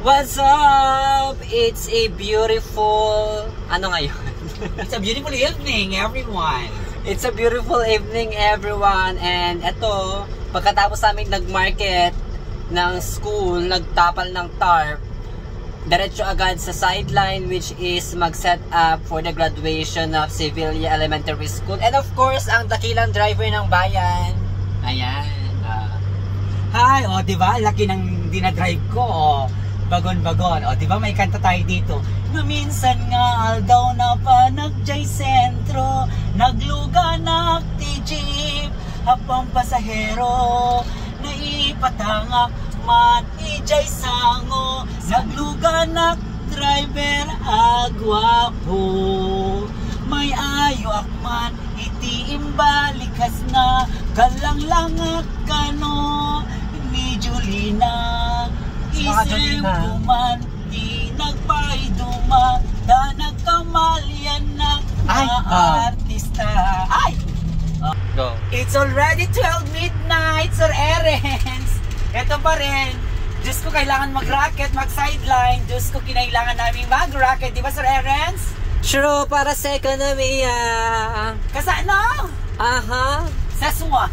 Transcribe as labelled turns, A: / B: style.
A: What's up? It's a beautiful... Ano ngayon?
B: It's a beautiful evening, everyone.
A: It's a beautiful evening, everyone. And eto, pagkatapos namin nag-market ng school, nagtapal ng tarp, diretso agad sa sideline, which is mag-set up for the graduation of Sevilla Elementary School. And of course, ang dakilang driver ng bayan.
B: Ayan. Hi, o, diba? Laki ng dinadrive ko, o. Bagon-bagon. O, diba may kanta tayo dito? Na minsan nga daw na pa nagjay sentro, nagluga na ti jeep, hapang pasahero, naipatangak man ijay sango, nagluga na driver agwapo, may ayo akman iti imbalikas na, galang-langak kano ni Julina. Isip kuman, di nagpaiduma, da nagkamalian na artista. Ay!
A: Go.
B: It's already 12 midnight, Sir Erens. Ito pa rin. Diyos ko, kailangan mag-racket, mag-sideline. Diyos ko, kinailangan namin mag-racket. Di ba, Sir Erens?
A: Sure, para sa ekonomiya.
B: Kasi ano?
A: Aha.
B: Sa SWA.